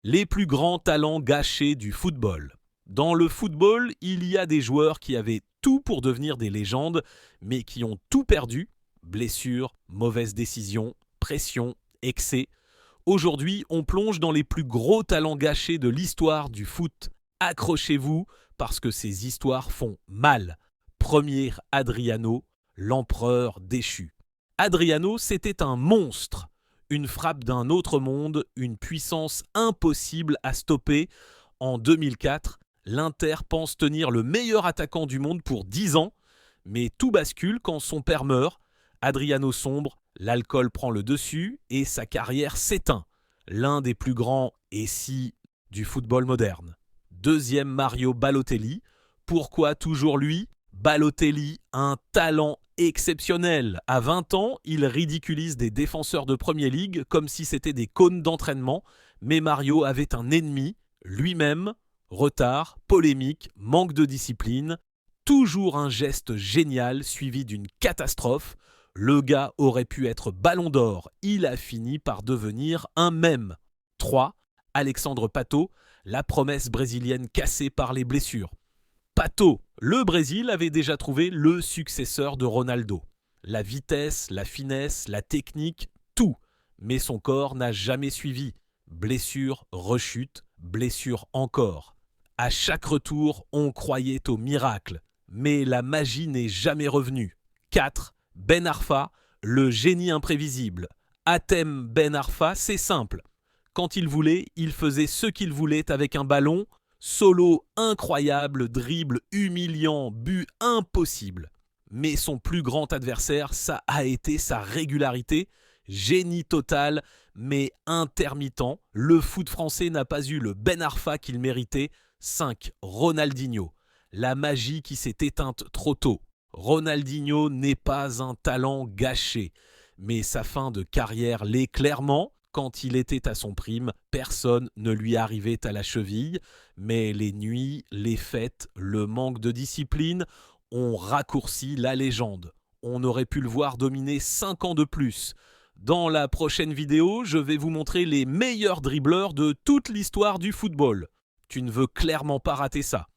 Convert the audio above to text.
Les plus grands talents gâchés du football. Dans le football, il y a des joueurs qui avaient tout pour devenir des légendes, mais qui ont tout perdu. Blessures, mauvaises décisions, pression, excès. Aujourd'hui, on plonge dans les plus gros talents gâchés de l'histoire du foot. Accrochez-vous, parce que ces histoires font mal. Premier Adriano, l'empereur déchu. Adriano, c'était un monstre. Une frappe d'un autre monde, une puissance impossible à stopper. En 2004, l'Inter pense tenir le meilleur attaquant du monde pour 10 ans, mais tout bascule quand son père meurt. Adriano sombre, l'alcool prend le dessus et sa carrière s'éteint. L'un des plus grands et si du football moderne. Deuxième Mario Balotelli. Pourquoi toujours lui ? Balotelli, un talent exceptionnel. À 20 ans, il ridiculise des défenseurs de Premier League comme si c'était des cônes d'entraînement. Mais Mario avait un ennemi, lui-même. Retard, polémique, manque de discipline. Toujours un geste génial suivi d'une catastrophe. Le gars aurait pu être Ballon d'Or. Il a fini par devenir un mème. 3. Alexandre Pato, la promesse brésilienne cassée par les blessures. Pato, le Brésil avait déjà trouvé le successeur de Ronaldo. La vitesse, la finesse, la technique, tout. Mais son corps n'a jamais suivi. Blessure, rechute, blessure encore. À chaque retour, on croyait au miracle. Mais la magie n'est jamais revenue. 4. Ben Arfa, le génie imprévisible. Hatem Ben Arfa, c'est simple. Quand il voulait, il faisait ce qu'il voulait avec un ballon. Solo incroyable, dribble humiliant, but impossible. Mais son plus grand adversaire, ça a été sa régularité. Génie total, mais intermittent. Le foot français n'a pas eu le Ben Arfa qu'il méritait. 5. Ronaldinho. La magie qui s'est éteinte trop tôt. Ronaldinho n'est pas un talent gâché, mais sa fin de carrière l'est clairement. Quand il était à son prime, personne ne lui arrivait à la cheville, mais les nuits, les fêtes, le manque de discipline ont raccourci la légende. On aurait pu le voir dominer 5 ans de plus. Dans la prochaine vidéo, je vais vous montrer les meilleurs dribbleurs de toute l'histoire du football. Tu ne veux clairement pas rater ça.